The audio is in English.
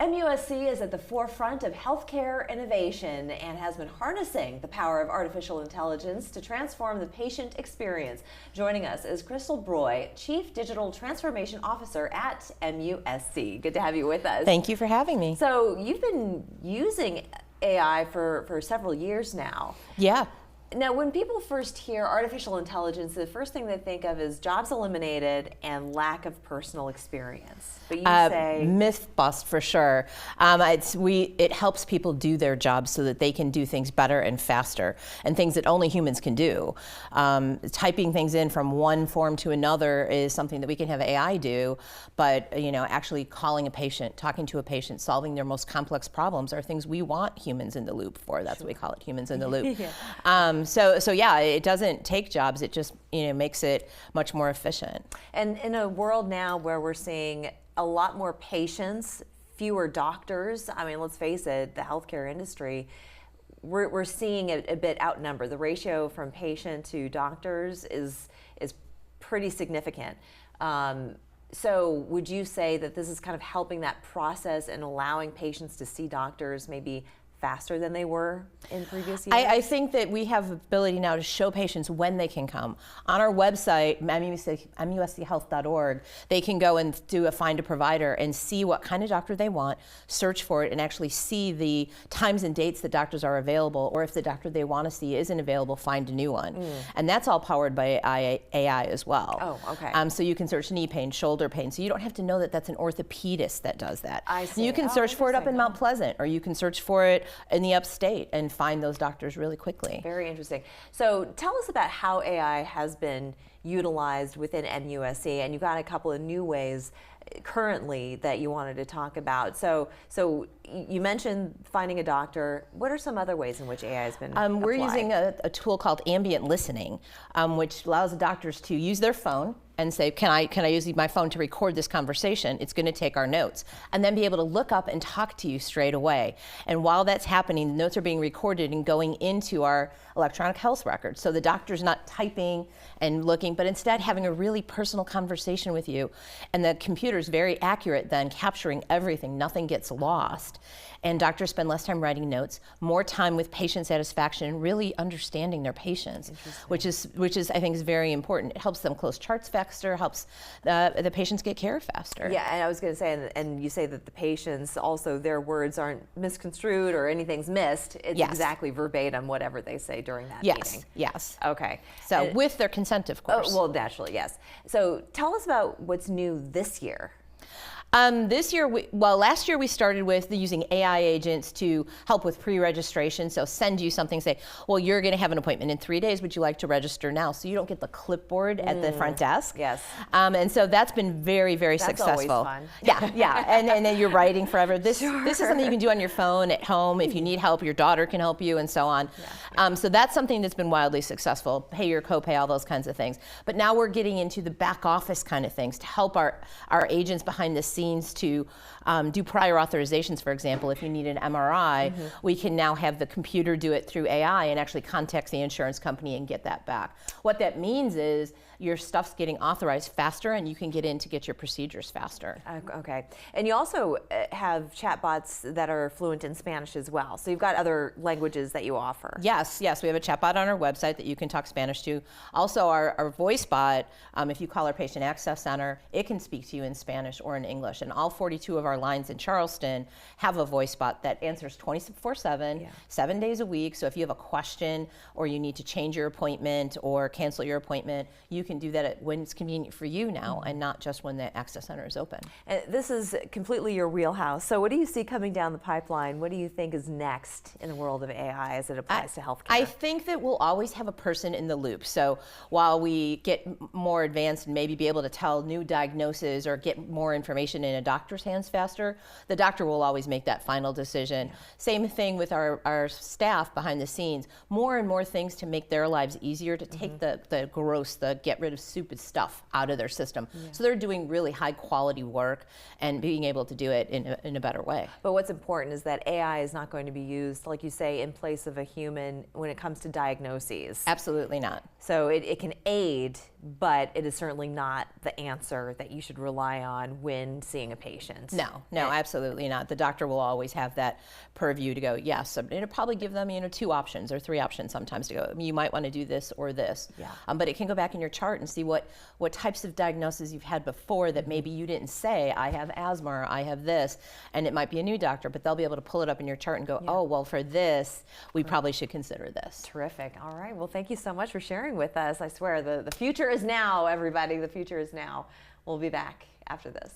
MUSC is at the forefront of healthcare innovation and has been harnessing the power of artificial intelligence to transform the patient experience. Joining us is Crystal Broy, Chief Digital Transformation Officer at MUSC. Good to have you with us. Thank you for having me. So you've been using AI for several years now. Yeah. Now, when people first hear artificial intelligence, the first thing they think of is jobs eliminated and lack of personal experience. But you say myth bust for sure. It helps people do their jobs so that they can do things better and faster, and things that only humans can do. Typing things in from one form to another is something that we can have AI do, but actually calling a patient, talking to a patient, solving their most complex problems are things we want humans in the loop for. That's what we call it, humans in the loop. Yeah. So yeah, it doesn't take jobs. It just makes it much more efficient. And in a world now where we're seeing a lot more patients, fewer doctors. I mean, let's face it, the healthcare industry, we're seeing it a bit outnumbered. The ratio from patient to doctors is pretty significant. So would you say that this is kind of helping that process and allowing patients to see doctors maybe faster than they were in previous years? I think that we have the ability now to show patients when they can come. On our website, MUSChealth.org, they can go and do a find a provider and see what kind of doctor they want, search for it, and actually see the times and dates that doctors are available, or if the doctor they want to see isn't available, find a new one. And that's all powered by AI as well. Oh, okay. So you can search knee pain, shoulder pain, so you don't have to know that that's an orthopedist that does that. I see. You can search for it up in Mount Pleasant, or you can search for it in the upstate and find those doctors really quickly. Very interesting. So tell us about how AI has been utilized within MUSC, and you've got a couple of new ways currently that you wanted to talk about. So you mentioned finding a doctor. What are some other ways in which AI has been applied? We're using a tool called ambient listening, which allows doctors to use their phone and say, can I use my phone to record this conversation? It's going to take our notes, and then be able to look up and talk to you straight away. And while that's happening, the notes are being recorded and going into our electronic health record. So the doctor's not typing and looking, but instead having a really personal conversation with you. And the computer's very accurate then, capturing everything. Nothing gets lost. And doctors spend less time writing notes, more time with patient satisfaction, really understanding their patients, which is I think is very important. It helps them close charts faster, helps the patients get care faster. Yeah, and I was going to say, and you say that the patients also, their words aren't misconstrued or anything's missed. It's exactly verbatim whatever they say during that meeting. Yes. Okay. So with their consent, of course. Oh, well, naturally, yes. So tell us about what's new this year. This year, last year we started with using AI agents to help with pre-registration. So send you something, say, well, you're going to have an appointment in 3 days. Would you like to register now? So you don't get the clipboard at the front desk. Yes. And so that's been very, very successful. That's always fun. Yeah. And then you're writing forever. This is something you can do on your phone at home. If you need help, your daughter can help you, and so on. Yeah. So that's something that's been wildly successful. Pay your copay, all those kinds of things. But now we're getting into the back office kind of things to help our agents behind the scenes to do prior authorizations. For example, if you need an MRI, we can now have the computer do it through AI and actually contact the insurance company and get that back. What that means is your stuff's getting authorized faster, and you can get in to get your procedures faster. Okay. And you also have chatbots that are fluent in Spanish as well. So you've got other languages that you offer. Yes. We have a chatbot on our website that you can talk Spanish to. Also, our voice bot, if you call our patient access center, it can speak to you in Spanish or in English. And all 42 of our lines in Charleston have a voice bot that answers 24/7, 7 days a week. So if you have a question or you need to change your appointment or cancel your appointment, you can do that when it's convenient for you now, and not just when the access center is open. And this is completely your wheelhouse. So what do you see coming down the pipeline? What do you think is next in the world of AI as it applies to healthcare? I think that we'll always have a person in the loop. So while we get more advanced and maybe be able to tell new diagnoses or get more information in a doctor's hands faster, the doctor will always make that final decision. Same thing with our staff behind the scenes. More and more things to make their lives easier, to take the gross, the get rid of stupid stuff out of their system. So they're doing really high quality work and being able to do it in a better way. But what's important is that AI is not going to be used, like you say, in place of a human when it comes to diagnoses. Absolutely not. So it can aid, but it is certainly not the answer that you should rely on when seeing a patient. No, absolutely not. The doctor will always have that purview to go, yes, it'll probably give them, 2 options or 3 options sometimes to go, you might want to do this or this. Yeah. But it can go back in your chart and see what types of diagnoses you've had before that maybe you didn't say, I have asthma or I have this, and it might be a new doctor, but they'll be able to pull it up in your chart and go, oh, well, for this, we probably should consider this. Terrific. All right. Well, thank you so much for sharing with us. I swear, the future is now, everybody. The future is now. We'll be back after this.